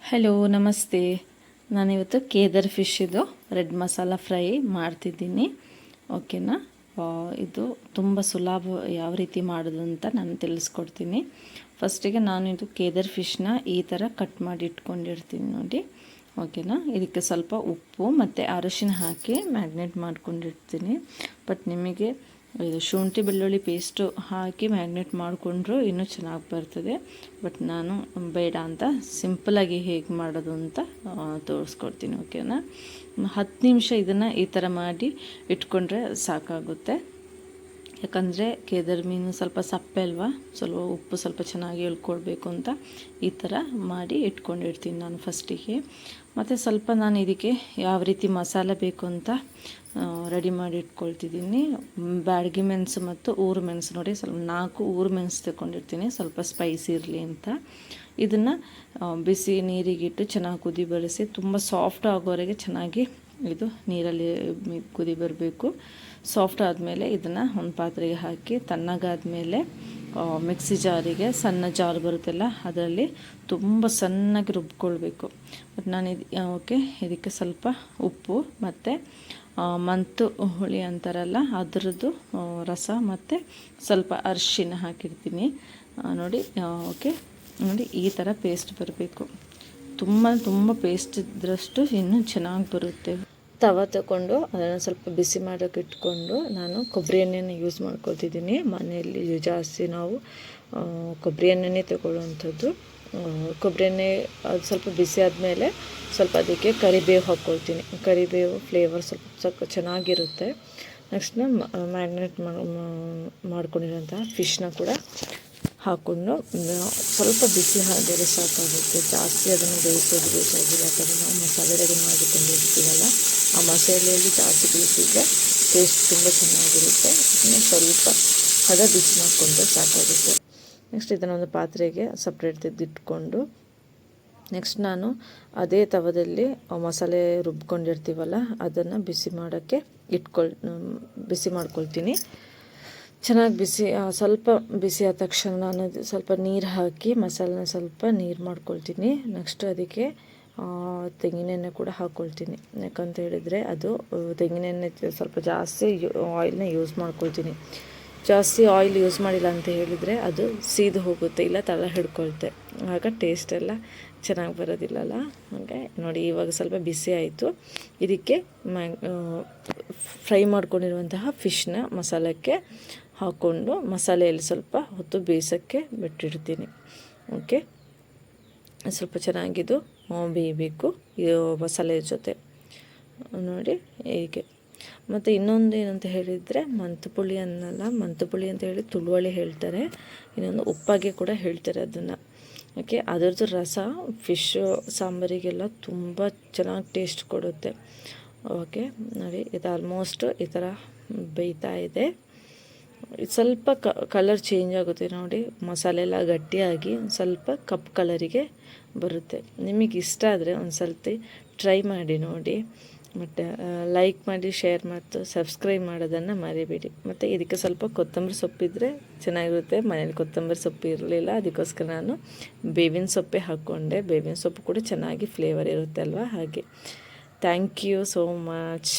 Hello ನಮಸ್ತೆ. ನಾನಿವತ್ತು Kedar ಫಿಶ್ಶಿದು red masala fry ಮಾಡ್ತಿದ್ದೀನಿ. ಓಕೆನಾ. ಇದು ತುಂಬ ಸುಲಭ ಯಾವ ರೀತಿ ಮಾಡೋದು ಅಂತ ನಾನು ತಿಳಿಸ್ಕೊಡ್ತೀನಿ. ಫಸ್ಟಿಗೆ ನಾನು ಇದು ಕೇದರ್ ಫಿಶ್ನ ಈ ಥರ ಕಟ್ ಮಾಡಿ ಇಟ್ಕೊಂಡಿರ್ತೀನಿ ನೋಡಿ. ಓಕೆನಾ. ಇದಕ್ಕೆ ಸ್ವಲ್ಪ ಉಪ್ಪು ಮತ್ತು ಅರಿಶಿನ ಹಾಕಿ ಮ್ಯಾಗ್ನೇಟ್ ಮಾಡ್ಕೊಂಡಿರ್ತೀನಿ. ಬಟ್ ನಿಮಗೆ ಇದು ಶುಂಠಿ ಬೆಳ್ಳುಳ್ಳಿ ಪೇಸ್ಟು ಹಾಕಿ ಮ್ಯಾಗ್ನೇಟ್ ಮಾಡಿಕೊಂಡ್ರು ಇನ್ನೂ ಚೆನ್ನಾಗಿ ಬರ್ತದೆ. ಬಟ್ ನಾನು ಬೇಡ ಅಂತ ಸಿಂಪಲಾಗಿ ಹೇಗೆ ಮಾಡೋದು ಅಂತ ತೋರಿಸ್ಕೊಡ್ತೀನಿ. ಓಕೆನಾ. 10 ನಿಮಿಷ ಇದನ್ನು ಈ ಥರ ಮಾಡಿ ಇಟ್ಕೊಂಡ್ರೆ ಸಾಕಾಗುತ್ತೆ. ಯಾಕಂದರೆ ಕೇದರ್ ಮೀನು ಸ್ವಲ್ಪ ಸಪ್ಪೆ ಅಲ್ವಾ, ಸ್ವಲ್ಪ ಉಪ್ಪು ಸ್ವಲ್ಪ ಚೆನ್ನಾಗಿ ಎಳ್ಕೊಳ್ಬೇಕು ಅಂತ ಈ ಥರ ಮಾಡಿ ಇಟ್ಕೊಂಡಿರ್ತೀನಿ ನಾನು ಫಸ್ಟಿಗೆ. ಮತ್ತು ಸ್ವಲ್ಪ ನಾನು ಇದಕ್ಕೆ ಯಾವ ರೀತಿ ಮಸಾಲೆ ಬೇಕು ಅಂತ ರೆಡಿ ಮಾಡಿ ಇಟ್ಕೊಳ್ತಿದ್ದೀನಿ. ಬ್ಯಾಡಗಿ ಮೆಣಸು ಮತ್ತು ಊರು ಮೆಣಸು ನೋಡಿ, ಸ್ವಲ್ಪ 4 ಊರು ಮೆಣಸು ತಗೊಂಡಿರ್ತೀನಿ ಸ್ವಲ್ಪ ಸ್ಪೈಸಿ ಇರಲಿ ಅಂತ. ಇದನ್ನು ಬಿಸಿ ನೀರಿಗಿಟ್ಟು ಚೆನ್ನಾಗಿ ಕುದಿ ಬರಿಸಿ ತುಂಬ ಸಾಫ್ಟ್ ಆಗೋವರೆಗೆ ಚೆನ್ನಾಗಿ ಇದು ನೀರಲ್ಲಿ ಕುದಿ ಬರಬೇಕು. ಸಾಫ್ಟ್ ಆದಮೇಲೆ ಇದನ್ನು ಒಂದು ಪಾತ್ರೆಗೆ ಹಾಕಿ ತಣ್ಣಗಾದಮೇಲೆ ಮಿಕ್ಸಿ ಜಾರಿಗೆ, ಸಣ್ಣ ಜಾರ್ ಬರುತ್ತಲ್ಲ ಅದರಲ್ಲಿ ತುಂಬ ಸಣ್ಣಗೆ ರುಬ್ಕೊಳ್ಬೇಕು. ಮತ್ತು ನಾನು ಇದಕ್ಕೆ ಸ್ವಲ್ಪ ಉಪ್ಪು ಮತ್ತು ಮಂತು ಹುಳಿ ಅಂತಾರಲ್ಲ ಅದರದ್ದು ರಸ ಮತ್ತು ಸ್ವಲ್ಪ ಅರಿಶಿನ ಹಾಕಿರ್ತೀನಿ ನೋಡಿ. ನೋಡಿ ಈ ಥರ ಪೇಸ್ಟ್ ಬರಬೇಕು. ತುಂಬ ಪೇಸ್ಟ್ ಇದ್ದರಷ್ಟು ಇನ್ನೂ ಚೆನ್ನಾಗಿ ಬರುತ್ತೆ. ತವ ತಗೊಂಡು ಅದನ್ನು ಸ್ವಲ್ಪ ಬಿಸಿ ಮಾಡೋಕ್ಕೆ ಇಟ್ಕೊಂಡು ನಾನು ಕೊಬ್ಬರಿ ಎಣ್ಣೆನ ಯೂಸ್ ಮಾಡ್ಕೊಳ್ತಿದ್ದೀನಿ. ಮನೆಯಲ್ಲಿ ಜಾಸ್ತಿ ನಾವು ಕೊಬ್ಬರಿ ಎಣ್ಣೆನೇ ತಗೊಳ್ಳುವಂಥದ್ದು. ಕೊಬ್ಬರಿ ಎಣ್ಣೆ ಅದು ಸ್ವಲ್ಪ ಬಿಸಿ ಆದಮೇಲೆ ಸ್ವಲ್ಪ ಅದಕ್ಕೆ ಕರಿಬೇವು ಹಾಕ್ಕೊಳ್ತೀನಿ. ಕರಿಬೇವು ಫ್ಲೇವರ್ ಸ್ವಲ್ಪ ಚೆನ್ನಾಗಿರುತ್ತೆ. ನೆಕ್ಸ್ಟ್ ಮ್ಯಾಗ್ನೇಟ್ ಮಾಡ್ಕೊಂಡಿರೋಂತಹ ಫಿಶ್ನ ಕೂಡ ಹಾಕ್ಕೊಂಡು ಸ್ವಲ್ಪ ಬಿಸಿ ಆದರೆ ಸಾಕಾಗುತ್ತೆ. ಜಾಸ್ತಿ ಅದನ್ನು ಬೇಯಿಸೋದು ಬೇಕಾಗಿಲ್ಲ. ಯಾಕಂದರೆ ನಾವು ಮಸಾಲೆ ರೆಡಿ ಮಾಡಿಕೊಂಡಿರ್ತೀವಲ್ಲ, ಆ ಮಸಾಲೆಯಲ್ಲಿ ಜಾಸ್ತಿ ಬೇಯಿಸಿದ್ರೆ ಟೇಸ್ಟ್ ತುಂಬ ಚೆನ್ನಾಗಿರುತ್ತೆ. ಸ್ವಲ್ಪ ಹದ ಬಿಸಿ ಮಾಡಿಕೊಂಡ್ರೆ ಸಾಕಾಗುತ್ತೆ. ನೆಕ್ಸ್ಟ್ ಇದನ್ನೊಂದು ಪಾತ್ರೆಗೆ ಸಪ್ರೇಟ್ ತೆಗೆದಿಟ್ಕೊಂಡು ನೆಕ್ಸ್ಟ್ ನಾನು ಅದೇ ತವದಲ್ಲಿ ಮಸಾಲೆ ರುಬ್ಕೊಂಡಿರ್ತೀವಲ್ಲ ಅದನ್ನು ಬಿಸಿ ಮಾಡ್ಕೊಳ್ತೀನಿ. ಚೆನ್ನಾಗಿ ಸ್ವಲ್ಪ ಬಿಸಿ ಆದ ತಕ್ಷಣ ನಾನು ಸ್ವಲ್ಪ ನೀರು ಹಾಕಿ ಮಸಾಲೆನ ಸ್ವಲ್ಪ ನೀರು ಮಾಡ್ಕೊಳ್ತೀನಿ. ನೆಕ್ಸ್ಟ್ ಅದಕ್ಕೆ ತೆಂಗಿನೆಣ್ಣೆ ಕೂಡ ಹಾಕ್ಕೊಳ್ತೀನಿ. ಯಾಕಂತ ಹೇಳಿದರೆ ಅದು ತೆಂಗಿನೆಣ್ಣೆ ಸ್ವಲ್ಪ ಜಾಸ್ತಿ ಆಯಿಲ್ನ ಯೂಸ್ ಮಾಡ್ಕೊಳ್ತೀನಿ. ಜಾಸ್ತಿ ಆಯಿಲ್ ಯೂಸ್ ಮಾಡಿಲ್ಲ ಅಂತ ಹೇಳಿದರೆ ಅದು ಸೀದು ಹೋಗುತ್ತೆ, ಇಲ್ಲ ತಳ ಹಿಡ್ಕೊಳ್ತೆ, ಆಗ ಟೇಸ್ಟ್ ಎಲ್ಲ ಚೆನ್ನಾಗಿ ಬರೋದಿಲ್ಲಲ್ಲ. ಹಾಗೆ ನೋಡಿ ಇವಾಗ ಸ್ವಲ್ಪ ಬಿಸಿ ಆಯಿತು. ಇದಕ್ಕೆ ಫ್ರೈ ಮಾಡ್ಕೊಂಡಿರುವಂತಹ ಫಿಶ್ನ ಮಸಾಲಕ್ಕೆ ಹಾಕ್ಕೊಂಡು ಮಸಾಲೆಯಲ್ಲಿ ಸ್ವಲ್ಪ ಹೊತ್ತು ಬೇಯಿಸೋಕ್ಕೆ ಬಿಟ್ಟಿಡ್ತೀನಿ. ಓಕೆ, ಸ್ವಲ್ಪ ಚೆನ್ನಾಗಿದ್ದು ಬೇಯಬೇಕು ಮಸಾಲೆ ಜೊತೆ ನೋಡಿ ಹೀಗೆ. ಮತ್ತು ಇನ್ನೊಂದು ಏನಂತ ಹೇಳಿದರೆ ಮಂತುಪುಳಿ ಅನ್ನಲ್ಲ, ಮಂತುಪುಳಿ ಅಂತ ಹೇಳಿ ತುಳುವಳಿ ಹೇಳ್ತಾರೆ, ಇನ್ನೊಂದು ಉಪ್ಪಾಗೆ ಕೂಡ ಹೇಳ್ತಾರೆ ಅದನ್ನು. ಓಕೆ, ಅದರದ್ದು ರಸ ಫಿಶ್ ಸಾಂಬಾರಿಗೆಲ್ಲ ತುಂಬ ಚೆನ್ನಾಗಿ ಟೇಸ್ಟ್ ಕೊಡುತ್ತೆ. ಓಕೆ ನೋಡಿ, ಇದು ಆಲ್ಮೋಸ್ಟ್ ಈ ಥರ ಬೇಯ್ತಾ ಇದೆ. ಸ್ವಲ್ಪ ಕಲರ್ ಚೇಂಜ್ ಆಗುತ್ತೆ ನೋಡಿ, ಮಸಾಲೆ ಎಲ್ಲ ಗಟ್ಟಿಯಾಗಿ ಸ್ವಲ್ಪ ಕಪ್ ಕಲರಿಗೆ ಬರುತ್ತೆ. ನಿಮಗೆ ಇಷ್ಟ ಆದರೆ ಒಂದು ಸರ್ತಿ ಟ್ರೈ ಮಾಡಿ ನೋಡಿ. ಮತ್ತು ಲೈಕ್ ಮಾಡಿ, ಶೇರ್ ಮತ್ತು ಸಬ್ಸ್ಕ್ರೈಬ್ ಮಾಡೋದನ್ನು ಮರಿಬೇಡಿ. ಮತ್ತು ಇದಕ್ಕೆ ಸ್ವಲ್ಪ ಕೊತ್ತಂಬರಿ ಸೊಪ್ಪಿದ್ರೆ ಚೆನ್ನಾಗಿರುತ್ತೆ. ಮನೇಲಿ ಕೊತ್ತಂಬರಿ ಸೊಪ್ಪು ಇರಲಿಲ್ಲ, ಅದಕ್ಕೋಸ್ಕರ ನಾನು ಬೇವಿನ ಸೊಪ್ಪೆ ಹಾಕ್ಕೊಂಡೆ. ಬೇವಿನ ಸೊಪ್ಪು ಕೂಡ ಚೆನ್ನಾಗಿ ಫ್ಲೇವರ್ ಇರುತ್ತೆ ಅಲ್ವಾ, ಹಾಗೆ. Thank you so much.